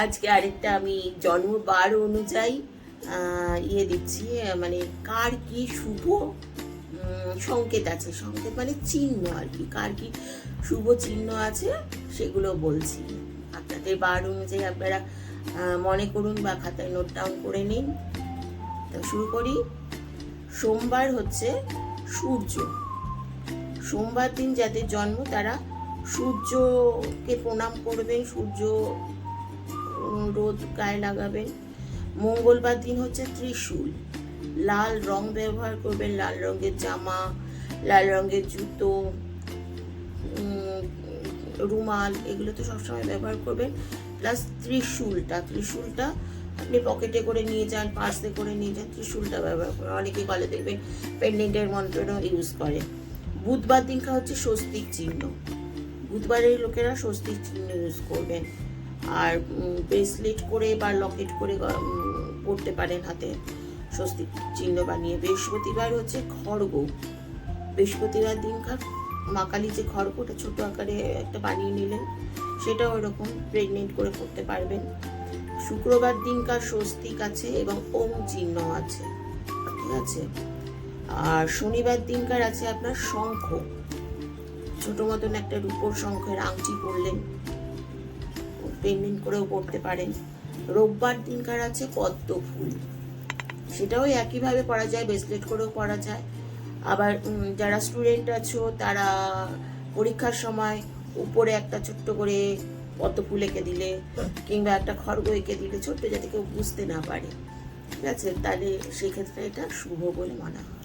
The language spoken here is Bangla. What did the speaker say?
আজকে আরেকটা আমি জন্মবার অনুযায়ী ইয়ে দিচ্ছি, মানে কার কি শুভ সংকেত আছে, সংকেত মানে চিহ্ন আর কি, কার কি শুভ চিহ্ন আছে সেগুলো বলছি। আপনাদের বার অনুযায়ী আপনারা মনে করুন বা খাতায় নোট ডাউন করে নিন। তো শুরু করি। সোমবার হচ্ছে সূর্য। সোমবার দিন যাদের জন্ম তারা সূর্যকে প্রণাম করবেন, সূর্য রোদ গায়ে লাগাবেন। মঙ্গলবার দিন হচ্ছে ত্রিশূল। লাল রং ব্যবহার করবেন, লাল রঙের জামা, লাল রঙের জুতো, রুমাল, এগুলো তো সবসময় ব্যবহার করবেন। প্লাস ত্রিশূলটা আপনি পকেটে করে নিয়ে যান, পার্সে করে নিয়ে যান, ত্রিশূলটা ব্যবহার করেন। অনেকে গলে দেখবেন পেন্ডেন্টের মন্ত্রও ইউজ করে। বুধবার দিনটা হচ্ছে স্বস্তিক চিহ্ন। বুধবারের লোকেরা স্বস্তিক চিহ্ন ইউজ করবেন। আর ব্রেসলেট করে বা লকেট করে পরতে পারেন হাতে স্বস্তিক চিহ্ন বানিয়ে। বৃহস্পতিবার হচ্ছে খড়গ। বৃহস্পতিবার দিনকার মা কালী যে খড়গ, ওটা ছোটো আকারে একটা বানিয়ে নিলেন, সেটাও ওরকম প্রেগনেন্ট করে পড়তে পারবেন। শুক্রবার দিনকার স্বস্তিক আছে এবং ওম চিহ্ন আছে, ঠিক আছে। আর শনিবার দিনকার আছে আপনার শঙ্খ, ছোট মতন একটা রূপোর শঙ্খের আংটি পরলেন, পেন্ডেন্ট করেও পড়তে পারেন। রোববার দিনকার আছে পদ্ম ফুল, সেটাও একইভাবে পরা যায়, ব্রেসলেট করেও পরা যায়। আবার যারা স্টুডেন্ট আছো তারা পরীক্ষার সময় উপরে একটা ছোট্ট করে পদ্ম ফুল এঁকে দিলে কিংবা একটা খড়গ এঁকে দিলে ছোট্ট, যাতে কেউ বুঝতে না পারে, ঠিক আছে, তাহলে সেক্ষেত্রে এটা শুভ বলে মনে হয়।